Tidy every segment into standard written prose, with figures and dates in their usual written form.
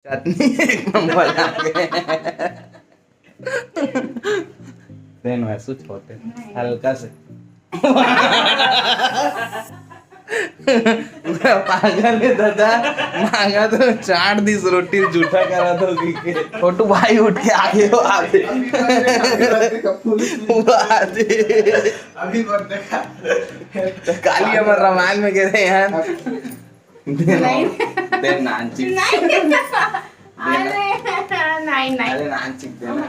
चटनी एक नंबर लागे। देन वैसे छोटे हल्का से पागल है दादा, मांगा तो 4 दिस रोटी जूठा करा तो के छोटू भाई उठ के आगे हो आगे अभी बर्थडे का काली अमर रामायण में कह रहे हैं दे नानची अरे नानची देना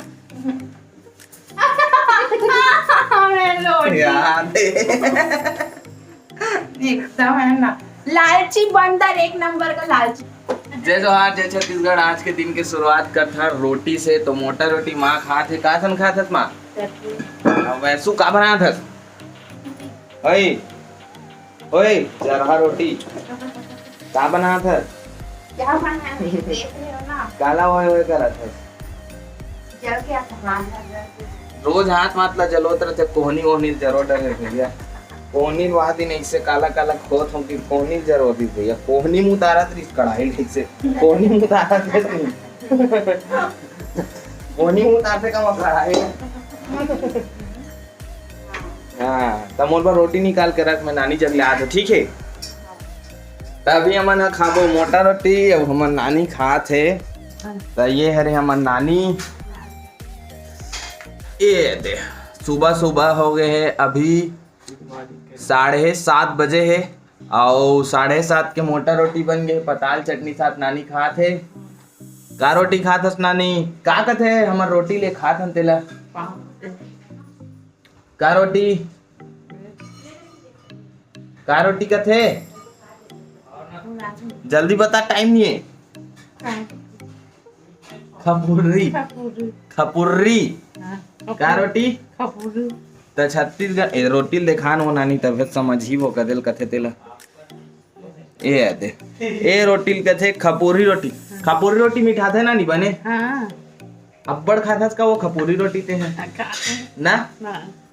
एकदम है ना लालची बंदर, एक नंबर का लालची। जय जोहार, जय छत्तीसगढ़। आज के दिन की शुरुआत कर था रोटी से। तो मोटा रोटी माँ खात है, का सन खात हस माँ? वैसू का बना था? ओए ओए जरहा रोटी का बना था? क्या बना है देख रहे हो ना, काला होए करा था। जल क्या था? रोज हाथ मातला जलोत रहते, कोहनी ओहनी जरो डरे भैया। कोहनी वाह दिन ऐसे काला काला खोत हम कि कोहनी जरो दी भैया। कोहनी मुंह तारा तरी कढ़ाई ठीक से कोहनी मुंह तारा थे कोहनी मुंह तारते का कढ़ाई। हाँ तमोल पर रोटी निकाल के रख, मैं नानी जब ले आते ठीक है। तभी हमन खाबो मोटा रोटी, अब हमन नानी खात है। तो ये हरे हमन नानी ये दे सुबह सुबह हो गए है, अभी 7:30 बजे है और 7:30 के मोटा रोटी बन गए। पताल चटनी साथ नानी खात है। का रोटी खात हस नानी? का कथे हमर रोटी ले खात हन तेला? का रोटी कथे? जल्दी बता, टाइम नहीं है। खपुर्री खपुर्री का रोटी? तो छत्तीसगढ़ रोटी लेखान हो नानी, तब समझ ही वो कदेल कथे तेला ये आते ए रोटी कथे खपुरी रोटी। खपुरी रोटी मीठा थे ना नहीं बने? हाँ। अब्बड़ खाथस का वो खपुरी रोटी ते है ना?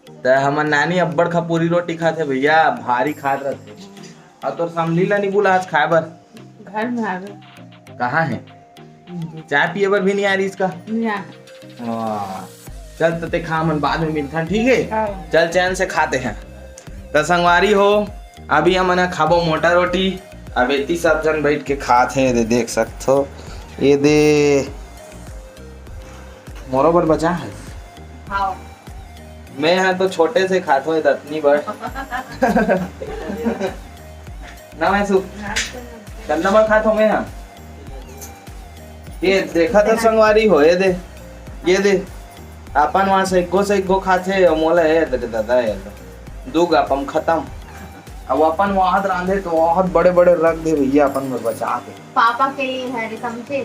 तो हमर नानी अब्बड़ खपुरी रोटी खाते भैया, भारी खात रहते। और तो समझी ला नहीं बोला आज खाए बर घर में आ गए। कहाँ है? चाय पिए बर भी नहीं आ रही इसका। चल तो ते खा, मन बाद में मिलता ठीक है। चल चैन से खाते हैं। तो संगवारी हो, अभी हमन खाबो मोटा रोटी। अब इतनी सब जन बैठ के खाते हैं। देख सकते हो ये दे मोरो बर बचा है। हाँ। मैं यहाँ तो छोटे से खाता हूँ दतनी बर ना मैं सु गंदा बर खाता हूँ मैं यहाँ। ये देखा था संगवारी हो, ये दे अपन वहाँ से एक गो खाते और मोला है दादा है दूग अपन खत्म। अब अपन वहाँ रांधे तो बहुत बड़े बड़े रख दे भैया, अपन में बचा के पापा के लिए है रे समझे।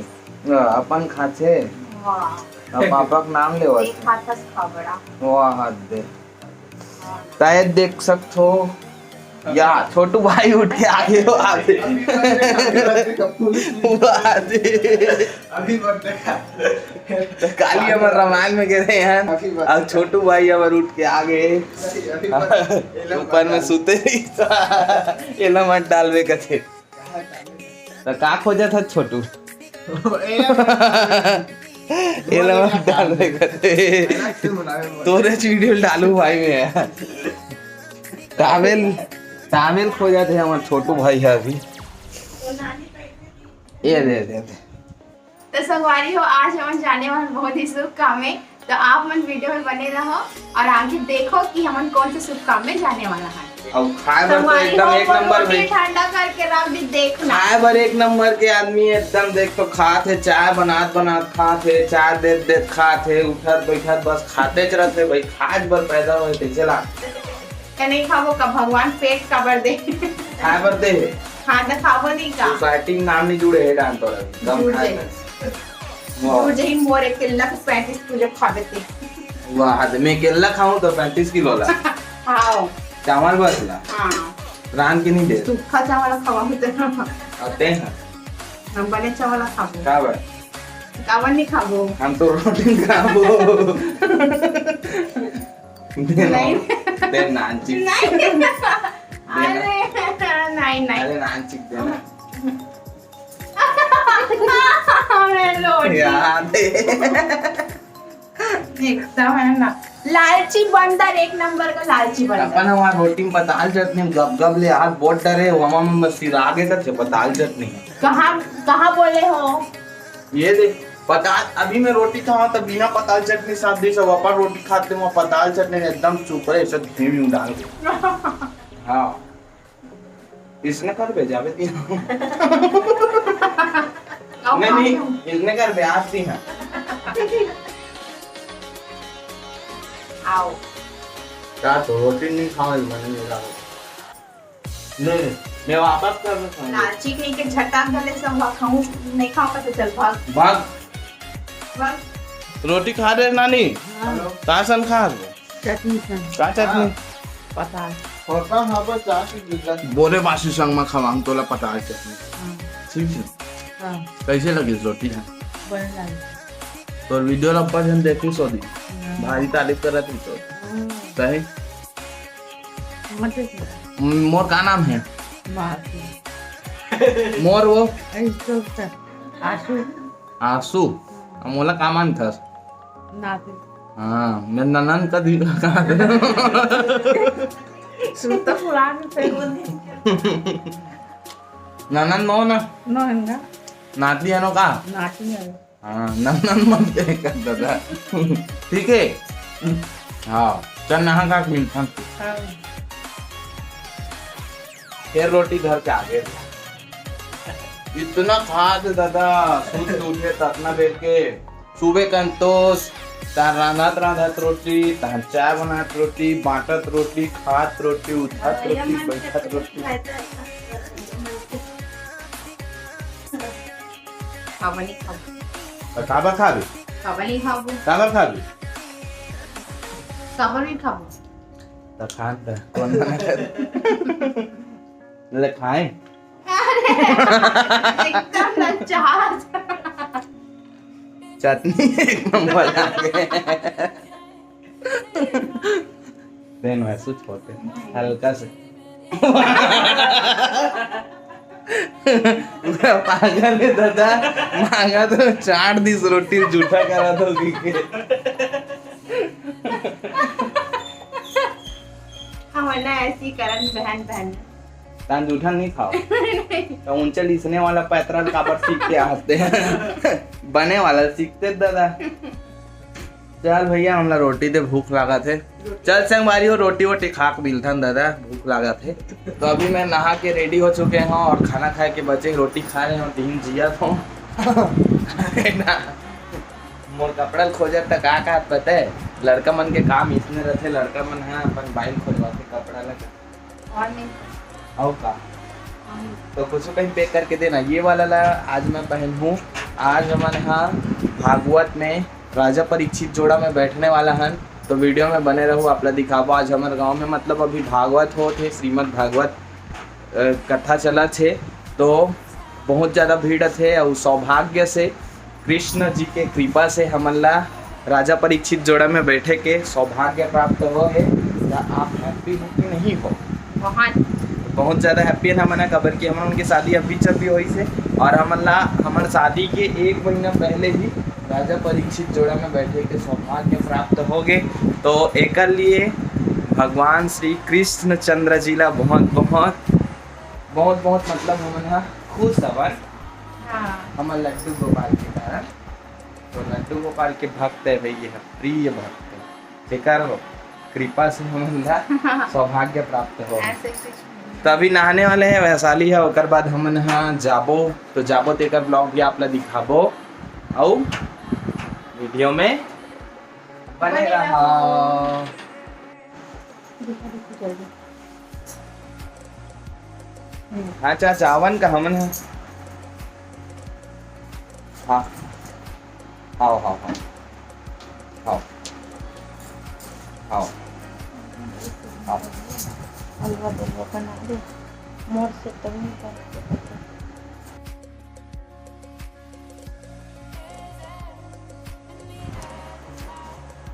अपन खाते वाह, अब पापा का नाम ले एक हाथ खा बड़ा। वाह हाथ दे शायद देख सकते हो या छोटू भाई उठ के आगे हो आगे अभी बर्थडे का काली अमर रामायण में कह रहे हैं। अब छोटू भाई अमर उठ के आगे ऊपर में सुते एला मत डालवे कथे। तो का खोजा था छोटू एला मत डालवे कथे। तोरे वीडियो डालू भाई में तामिल खोजा थे हमारे छोटू भाई है अभी। ये दे तो संगवारी हो, आज हम जाने वाले बहुत ही शुभ काम में। तो आप मन वीडियो में बने रहो और आगे देखो कि हम कौन से शुभ काम में जाने वाला है। अब खाए बर तो एकदम एक नंबर में ठंडा करके रख दी देखना। खाए बर एक नंबर के आदमी एकदम देख तो खाते, चाय बनात खाते, चाय देत खाते, उठत बैठत बस खाते च रहते भाई। खाज बर पैदा होए कैसे ला नहीं खाबो का भगवान पेट कबर दे खाए बर दे। हाँ तो खाबो नहीं का सोसाइटी नाम नहीं जुड़े है डांटो दम खाए मुझे ही मोर एक किलो 35 किलो खा देते। वाह मैं केला खाऊं तो 35 किलो ला हाँ चावल बस ला। हाँ रान की नहीं दे सूखा चावल खावा होते आते हैं हम बने चावल खाबो का बर कावन नहीं खाबो हम तो रोटी खाबो नहीं दे नानची नहीं अरे नहीं अरे नानची देना याद है। एकदम है ना, लालची बंदर, एक नंबर का लालची अपन बंदर। हमारे रोटी में पताल चटनी गब गब ले हाथ बहुत डरे वहां में बस सिर आगे तक से पताल चटनी। कहाँ बोले हो? ये देख पताल, अभी मैं रोटी खाऊं तो बिना पताल चटनी साथ दी सब अपन रोटी खाते हैं पताल चटनी एकदम चुपड़े सब घी में डाल के। हाँ इसने कर भेजा बेटी। नहीं इसने कर भेजा आती है। आओ क्या तो रोटी नहीं खाओ मैंने मेरा नहीं मैं वापस कर रहा हूँ। लालची कहीं के झटक गले सब खाऊं नहीं खाऊंगा तो चल भाग भाग भाग। रोटी खा रहे नानी का सन खा रहे चटनी का चटनी पता होता हाँ बस चाची बोले बासी संग में खवाम तोला पताल चटनी ठीक है। कैसे लगी रोटी है तो वीडियो लब्बा जन देखी सो दी भारी तारीफ कर रही तो सही। मोर का नाम है मोर वो आंसू आंसू मोला का मान था हाँ मैं ननन का दी तो पुराने ननन नो ना नाती है नो का हाँ ननन मत कर दादा ठीक है। हाँ चल नहा का मिलता फिर रोटी घर के आगे इतना खाद दादा सूत उठे ततना बेर के सुबह कंतोष तार रांधत रोटी तार चाय बनात रोटी बांटत रोटी खात रोटी उठत रोटी बैठत रोटी खावनी खाओ काबा खा भी खावनी खाओ काबा खा भी खावनी खाओ तो खान तो कौन मना करे ले खाएं एकदम लाचार चटनी एक नंबर आगे देन वैसे छोटे हल्का से पागल है दादा मांगा तो 4 दिस रोटी जूठा करा दो के हमारा ऐसी करन बहन बहन तान जूठा नहीं खाओ तो ऊंचे लिसने वाला पैतरा काबर सीखते आते हैं बने वाला सीखते दादा। चल भैया हमला रोटी दे भूख लगा थे चल संगवारी हो रोटी वोटी खाक मिलता दादा भूख लगा थे तो अभी मैं नहा के रेडी हो चुके हैं और खाना खाए के बचे रोटी खा रहे हैं और दिन जिया तो मोर कपड़ा खोजे तक का पता है लड़का मन के काम इसमें रहते लड़का मन है अपन बाइल खोजवाते कपड़ा लगा और नहीं और का तो कुछ कहीं पैक करके देना। ये वाला ला आज मैं पहन हूँ आज हमारे यहाँ भागवत में राजा परीक्षित जोड़ा में बैठने वाला हन तो वीडियो में बने रहो आप दिखाबो। आज हमारे गांव में मतलब अभी भागवत हो थे श्रीमद् भागवत कथा चला थे तो बहुत ज़्यादा भीड़ थे और सौभाग्य से कृष्ण जी के कृपा से हमला राजा परीक्षित जोड़ा में बैठे के सौभाग्य प्राप्त हो है। आप हैप्पी हो कि नहीं हो? बहुत ज़्यादा हैप्पी है हमने खबर की हम उनकी शादी अभी चल भी हुई से और हमारे शादी के 1 महीना पहले ही राजा परीक्षित जोड़ा में बैठे के सौभाग्य प्राप्त हो गए। तो एक लिए भगवान श्री कृष्ण चंद्र जी ला बहुत बहुत बहुत बहुत मतलब हम खुश हवन हमारे लड्डू गोपाल के कारण। तो लड्डू गोपाल के भक्त है भैया प्रिय भक्त बेकार हो कृपा से हम सौभाग्य प्राप्त हो। तो अभी नहाने वाले हैं वैशाली है और बाद हम यहाँ जाबो तो जाबो तेकर ब्लॉग भी आप ला दिखाबो और वीडियो में बने रहा। हाँ चावन का हमन है हाँ आओ हाँ हाँ आओ आओ आओ हलवा दलवा बना दे मोर से तब नहीं कर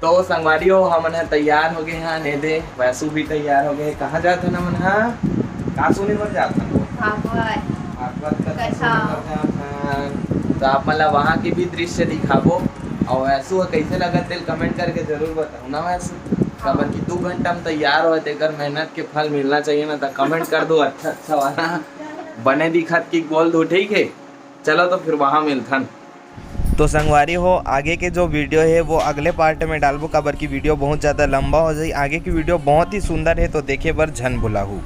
तो संगवारी हो हम तैयार हो गए हैं ने दे वैसू भी तैयार हो गए। कहाँ जाते ना मन का सुने मर जाता भागवत भागवत कथा। तो आप मतलब वहाँ की भी दृश्य दिखाबो। और वैसू कैसे लगा तेल कमेंट करके जरूर बताओ ना। वैसू खबर की 2 घंटा में तैयार हो तेकर मेहनत के फल मिलना चाहिए ना। तो कमेंट कर दो अच्छा अच्छा वाला बने दिखत की बोल दो, ठीक है। चलो तो फिर वहाँ मिलथन। तो संगवारी हो, आगे के जो वीडियो है वो अगले पार्ट में डालबो, काबर की वीडियो बहुत ज़्यादा लंबा हो जाए। आगे की वीडियो बहुत ही सुंदर है, तो देखे बर झन भुलाहू।